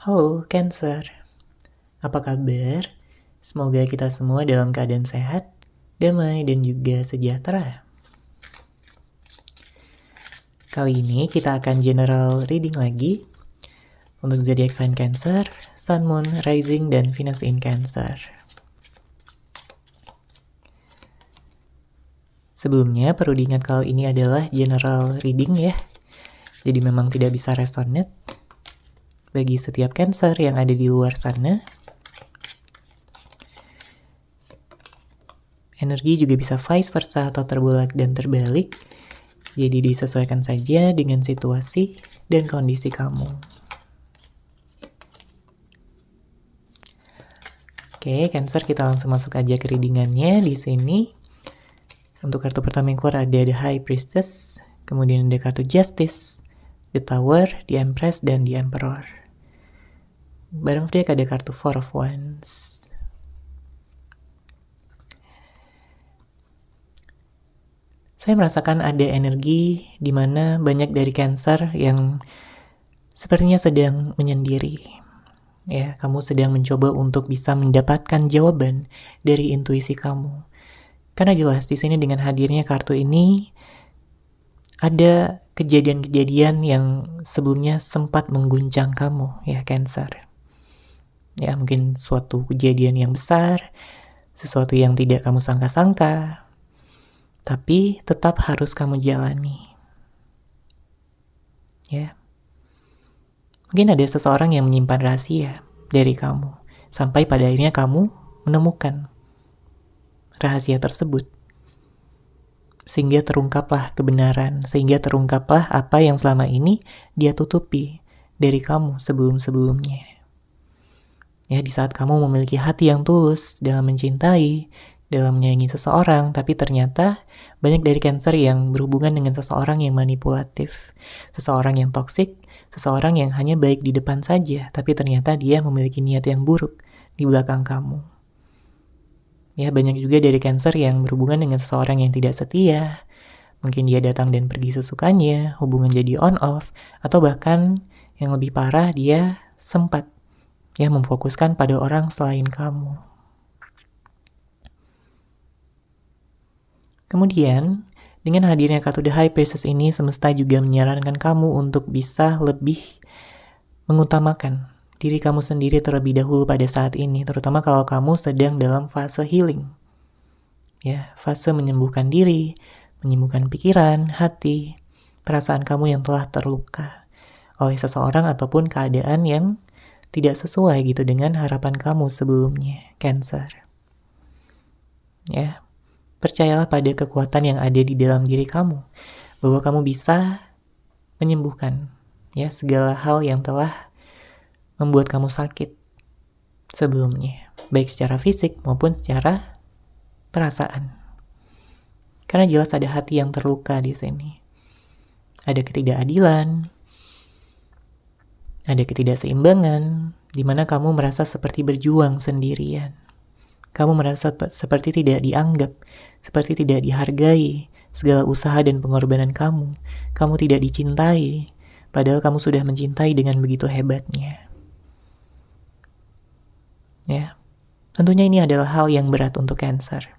Halo, Cancer. Apa kabar? Semoga kita semua dalam keadaan sehat, damai, dan juga sejahtera. Kali ini kita akan general reading lagi untuk zodiak sign Cancer, Sun, Moon, Rising, dan Venus in Cancer. Sebelumnya, perlu diingat kalau ini adalah general reading ya. Jadi memang tidak bisa resonate bagi setiap Cancer yang ada di luar sana. Energi juga bisa vice versa atau terbolak dan terbalik. Jadi disesuaikan saja dengan situasi dan kondisi kamu. Oke, Cancer, kita langsung masuk aja ke readingannya di sini. Untuk kartu pertama yang keluar ada The High Priestess, kemudian ada kartu Justice, The Tower, The Empress, dan The Emperor. Bareng dia ada kartu Four of Wands. Saya merasakan ada energi di mana banyak dari Cancer yang sepertinya sedang menyendiri. Ya, kamu sedang mencoba untuk bisa mendapatkan jawaban dari intuisi kamu. Karena jelas di sini dengan hadirnya kartu ini ada kejadian-kejadian yang sebelumnya sempat mengguncang kamu, ya Cancer. Ya, mungkin suatu kejadian yang besar, sesuatu yang tidak kamu sangka-sangka, tapi tetap harus kamu jalani. Ya. Mungkin ada seseorang yang menyimpan rahasia dari kamu, sampai pada akhirnya kamu menemukan rahasia tersebut. Sehingga terungkaplah kebenaran, sehingga terungkaplah apa yang selama ini dia tutupi dari kamu sebelum-sebelumnya. Ya, di saat kamu memiliki hati yang tulus dalam mencintai, dalam menyayangi seseorang, tapi ternyata banyak dari Cancer yang berhubungan dengan seseorang yang manipulatif, seseorang yang toksik, seseorang yang hanya baik di depan saja, tapi ternyata dia memiliki niat yang buruk di belakang kamu. Ya, banyak juga dari Cancer yang berhubungan dengan seseorang yang tidak setia. Mungkin dia datang dan pergi sesukanya, hubungan jadi on-off, atau bahkan yang lebih parah dia sempat ya memfokuskan pada orang selain kamu. Kemudian, dengan hadirnya kartu The High Priestess ini, semesta juga menyarankan kamu untuk bisa lebih mengutamakan diri kamu sendiri terlebih dahulu pada saat ini, terutama kalau kamu sedang dalam fase healing. Ya, fase menyembuhkan diri, menyembuhkan pikiran, hati, perasaan kamu yang telah terluka oleh seseorang ataupun keadaan yang tidak sesuai gitu dengan harapan kamu sebelumnya, Cancer. Ya, percayalah pada kekuatan yang ada di dalam diri kamu, bahwa kamu bisa menyembuhkan ya segala hal yang telah membuat kamu sakit sebelumnya, baik secara fisik maupun secara perasaan. Karena jelas ada hati yang terluka di sini. Ada ketidakadilan, ada ketidakseimbangan, di mana kamu merasa seperti berjuang sendirian. Kamu merasa seperti tidak dianggap, seperti tidak dihargai segala usaha dan pengorbanan kamu. Kamu tidak dicintai, padahal kamu sudah mencintai dengan begitu hebatnya. Ya, tentunya ini adalah hal yang berat untuk Cancer.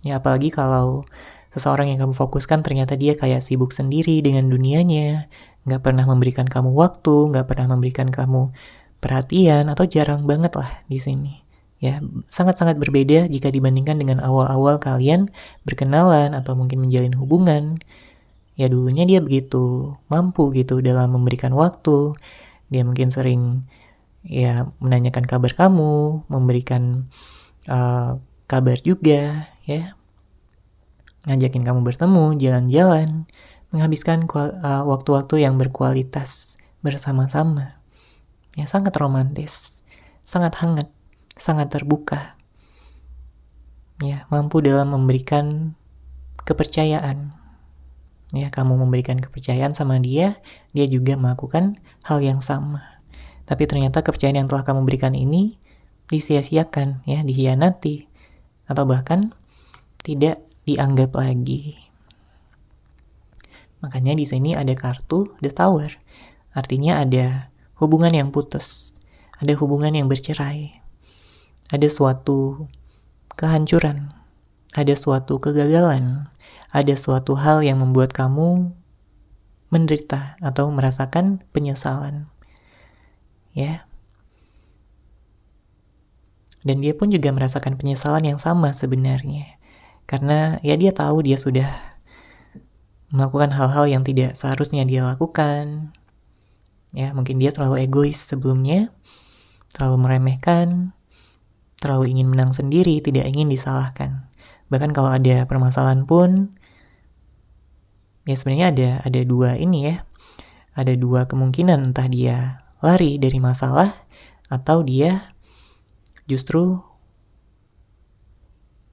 Ya, apalagi kalau seseorang yang kamu fokuskan ternyata dia kayak sibuk sendiri dengan dunianya, nggak pernah memberikan kamu waktu, nggak pernah memberikan kamu perhatian, atau jarang banget lah di sini. Ya, sangat-sangat berbeda jika dibandingkan dengan awal-awal kalian berkenalan atau mungkin menjalin hubungan. Ya, dulunya dia begitu mampu gitu dalam memberikan waktu. Dia mungkin sering ya menanyakan kabar kamu, memberikan kabar juga, ya, ngajakin kamu bertemu, jalan-jalan, menghabiskan waktu-waktu yang berkualitas bersama-sama. Ya, sangat romantis, sangat hangat, sangat terbuka. Ya, mampu dalam memberikan kepercayaan. Ya, kamu memberikan kepercayaan sama dia, dia juga melakukan hal yang sama. Tapi ternyata kepercayaan yang telah kamu berikan ini disia-siakan, ya, dihianati, atau bahkan tidak dianggap lagi. Makanya di sini ada kartu The Tower. Artinya ada hubungan yang putus, ada hubungan yang bercerai, ada suatu kehancuran, ada suatu kegagalan, ada suatu hal yang membuat kamu menderita atau merasakan penyesalan. Ya. Dan dia pun juga merasakan penyesalan yang sama sebenarnya. Karena ya dia tahu dia sudah melakukan hal-hal yang tidak seharusnya dia lakukan. Ya, mungkin dia terlalu egois sebelumnya, terlalu meremehkan, terlalu ingin menang sendiri, tidak ingin disalahkan. Bahkan kalau ada permasalahan pun, ya sebenarnya ada dua ini ya, ada dua kemungkinan, entah dia lari dari masalah atau dia justru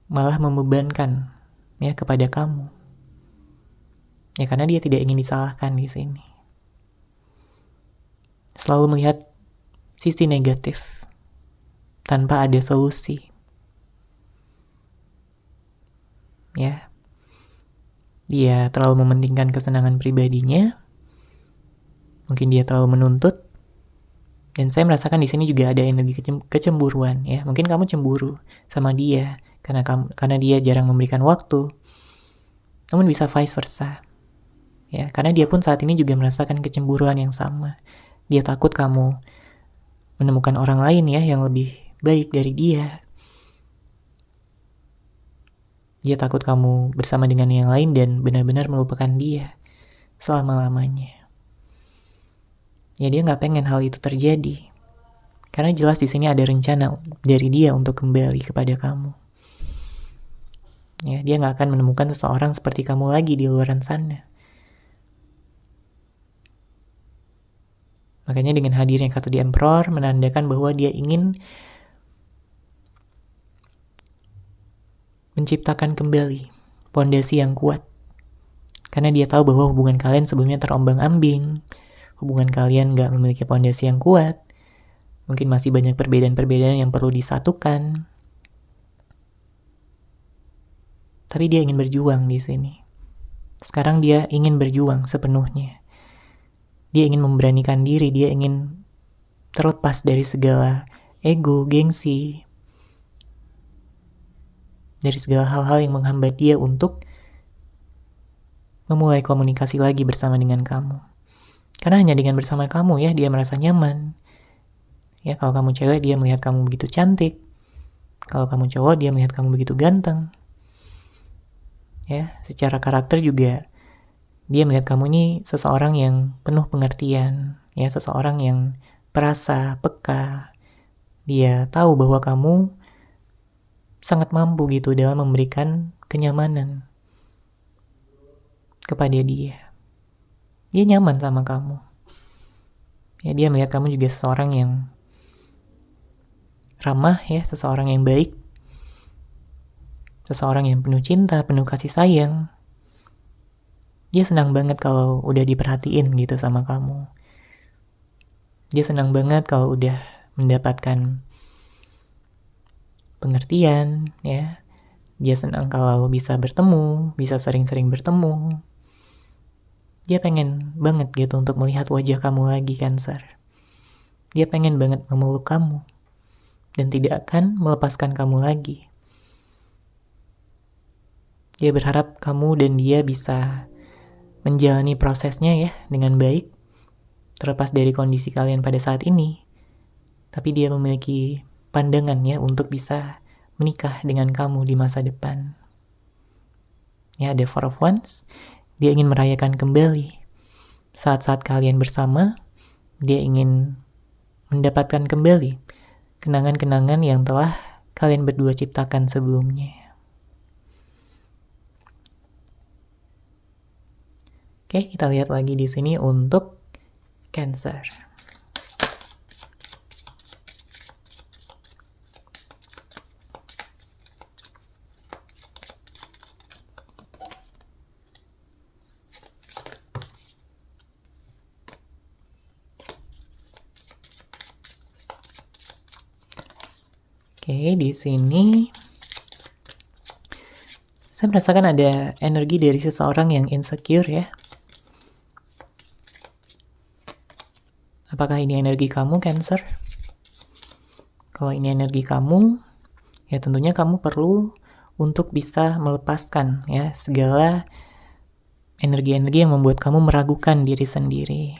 malah membebankan ya kepada kamu. Ya karena dia tidak ingin disalahkan di sini. Selalu melihat sisi negatif tanpa ada solusi. Ya. Dia terlalu mementingkan kesenangan pribadinya. Mungkin dia terlalu menuntut. Dan saya merasakan di sini juga ada energi kecemburuan ya. Mungkin kamu cemburu sama dia karena dia jarang memberikan waktu. Namun bisa vice versa. Ya, karena dia pun saat ini juga merasakan kecemburuan yang sama. Dia takut kamu menemukan orang lain ya yang lebih baik dari dia. Dia takut kamu bersama dengan yang lain dan benar-benar melupakan dia selama-lamanya. Ya dia nggak pengen hal itu terjadi. Karena jelas di sini ada rencana dari dia untuk kembali kepada kamu. Ya, dia nggak akan menemukan seseorang seperti kamu lagi di luar sana. Makanya dengan hadirnya kartu The Emperor menandakan bahwa dia ingin menciptakan kembali pondasi yang kuat. Karena dia tahu bahwa hubungan kalian sebelumnya terombang-ambing, hubungan kalian gak memiliki pondasi yang kuat, mungkin masih banyak perbedaan-perbedaan yang perlu disatukan. Tapi dia ingin berjuang di sini. Sekarang dia ingin berjuang sepenuhnya. Dia ingin memberanikan diri, dia ingin terlepas dari segala ego, gengsi, dari segala hal-hal yang menghambat dia untuk memulai komunikasi lagi bersama dengan kamu. Karena hanya dengan bersama kamu ya, dia merasa nyaman. Ya, kalau kamu cewek, dia melihat kamu begitu cantik. Kalau kamu cowok, dia melihat kamu begitu ganteng. Ya, secara karakter juga dia melihat kamu ini seseorang yang penuh pengertian, ya, seseorang yang perasa, peka. Dia tahu bahwa kamu sangat mampu gitu dalam memberikan kenyamanan kepada dia. Dia nyaman sama kamu. Ya, dia melihat kamu juga seseorang yang ramah ya, seseorang yang baik. Seseorang yang penuh cinta, penuh kasih sayang. Dia senang banget kalau udah diperhatiin gitu sama kamu. Dia senang banget kalau udah mendapatkan pengertian, ya. Dia senang kalau bisa bertemu, bisa sering-sering bertemu. Dia pengen banget gitu untuk melihat wajah kamu lagi, Cancer. Dia pengen banget memeluk kamu dan tidak akan melepaskan kamu lagi. Dia berharap kamu dan dia bisa menjalani prosesnya ya dengan baik, terlepas dari kondisi kalian pada saat ini. Tapi dia memiliki pandangannya untuk bisa menikah dengan kamu di masa depan. Ya, ada Four of Wands. Dia ingin merayakan kembali saat-saat kalian bersama. Dia ingin mendapatkan kembali kenangan-kenangan yang telah kalian berdua ciptakan sebelumnya. Oke, kita lihat lagi di sini untuk Cancer. Oke, di sini saya merasakan ada energi dari seseorang yang insecure ya. Apakah ini energi kamu, Cancer? Kalau ini energi kamu, ya tentunya kamu perlu untuk bisa melepaskan ya segala energi-energi yang membuat kamu meragukan diri sendiri.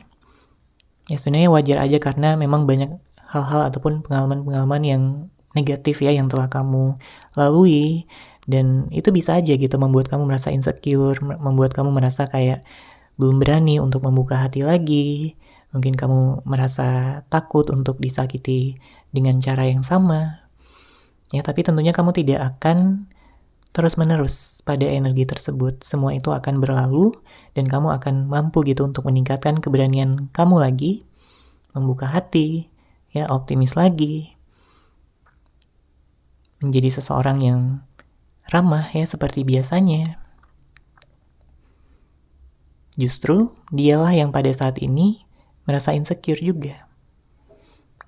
Ya sebenarnya wajar aja karena memang banyak hal-hal ataupun pengalaman-pengalaman yang negatif ya yang telah kamu lalui, dan itu bisa aja gitu membuat kamu merasa insecure, membuat kamu merasa kayak belum berani untuk membuka hati lagi. Mungkin kamu merasa takut untuk disakiti dengan cara yang sama. Ya, tapi tentunya kamu tidak akan terus-menerus pada energi tersebut. Semua itu akan berlalu dan kamu akan mampu gitu untuk meningkatkan keberanian kamu lagi, membuka hati, ya optimis lagi, menjadi seseorang yang ramah ya seperti biasanya. Justru dialah yang pada saat ini merasa insecure juga.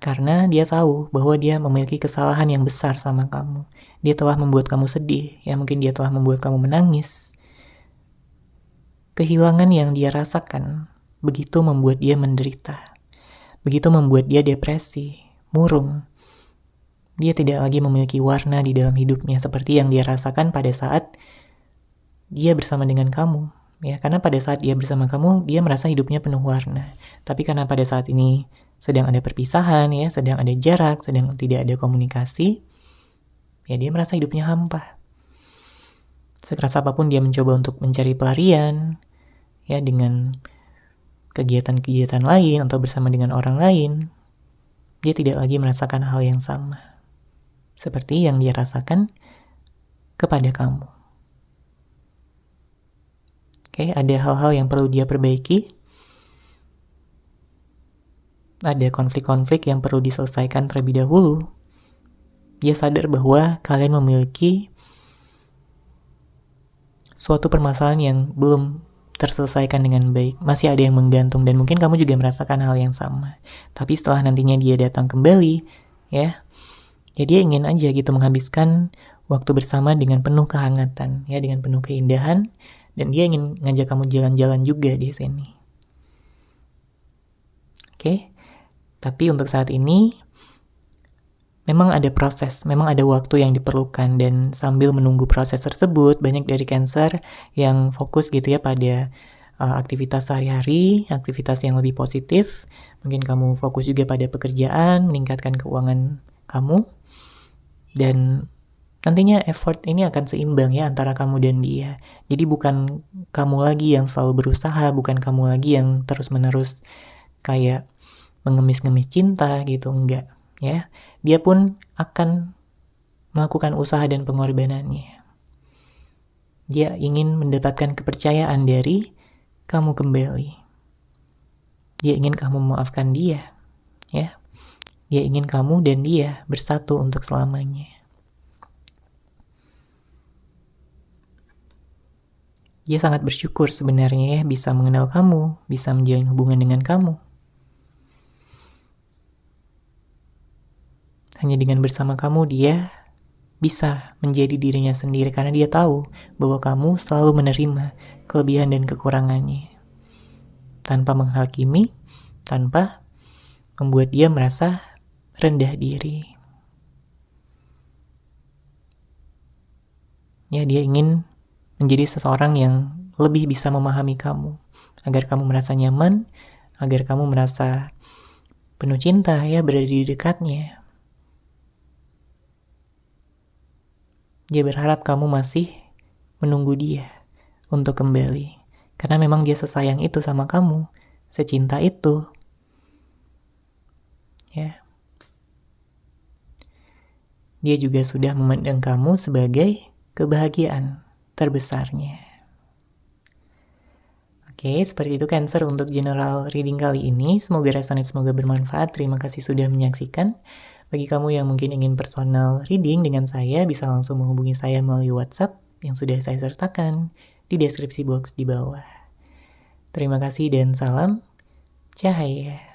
Karena dia tahu bahwa dia memiliki kesalahan yang besar sama kamu. Dia telah membuat kamu sedih, ya mungkin dia telah membuat kamu menangis. Kehilangan yang dia rasakan begitu membuat dia menderita. Begitu membuat dia depresi, murung. Dia tidak lagi memiliki warna di dalam hidupnya seperti yang dia rasakan pada saat dia bersama dengan kamu. Ya, karena pada saat dia bersama kamu, dia merasa hidupnya penuh warna. Tapi karena pada saat ini sedang ada perpisahan, ya, sedang ada jarak, sedang tidak ada komunikasi, ya dia merasa hidupnya hampa. Sekeras apapun dia mencoba untuk mencari pelarian, ya dengan kegiatan-kegiatan lain atau bersama dengan orang lain, dia tidak lagi merasakan hal yang sama seperti yang dia rasakan kepada kamu. Oke, ada hal-hal yang perlu dia perbaiki. Ada konflik-konflik yang perlu diselesaikan terlebih dahulu. Dia sadar bahwa kalian memiliki suatu permasalahan yang belum terselesaikan dengan baik. Masih ada yang menggantung dan mungkin kamu juga merasakan hal yang sama. Tapi setelah nantinya dia datang kembali, ya dia ingin aja gitu menghabiskan waktu bersama dengan penuh kehangatan, ya dengan penuh keindahan, dan dia ingin ngajak kamu jalan-jalan juga di sini. Oke. Tapi untuk saat ini, memang ada proses, memang ada waktu yang diperlukan, dan sambil menunggu proses tersebut, banyak dari Cancer yang fokus gitu ya pada aktivitas sehari-hari, aktivitas yang lebih positif. Mungkin kamu fokus juga pada pekerjaan, meningkatkan keuangan kamu, dan nantinya effort ini akan seimbang ya antara kamu dan dia. Jadi bukan kamu lagi yang selalu berusaha, bukan kamu lagi yang terus-menerus kayak mengemis-ngemis cinta gitu, enggak ya. Dia pun akan melakukan usaha dan pengorbanannya. Dia ingin mendapatkan kepercayaan dari kamu kembali. Dia ingin kamu memaafkan dia, ya. Dia ingin kamu dan dia bersatu untuk selamanya. Dia sangat bersyukur sebenarnya ya bisa mengenal kamu, bisa menjalin hubungan dengan kamu. Hanya dengan bersama kamu dia bisa menjadi dirinya sendiri karena dia tahu bahwa kamu selalu menerima kelebihan dan kekurangannya. Tanpa menghakimi, tanpa membuat dia merasa rendah diri. Ya, dia ingin menjadi seseorang yang lebih bisa memahami kamu, agar kamu merasa nyaman, agar kamu merasa penuh cinta ya berada di dekatnya. Dia berharap kamu masih menunggu dia untuk kembali. Karena memang dia sesayang itu sama kamu, secinta itu. Ya. Dia juga sudah memandang kamu sebagai kebahagiaan terbesarnya. Oke, seperti itu Cancer untuk general reading kali ini. Semoga resonate, semoga bermanfaat. Terima kasih sudah menyaksikan. Bagi kamu yang mungkin ingin personal reading dengan saya, bisa langsung menghubungi saya melalui WhatsApp yang sudah saya sertakan di deskripsi box di bawah. Terima kasih dan salam cahaya.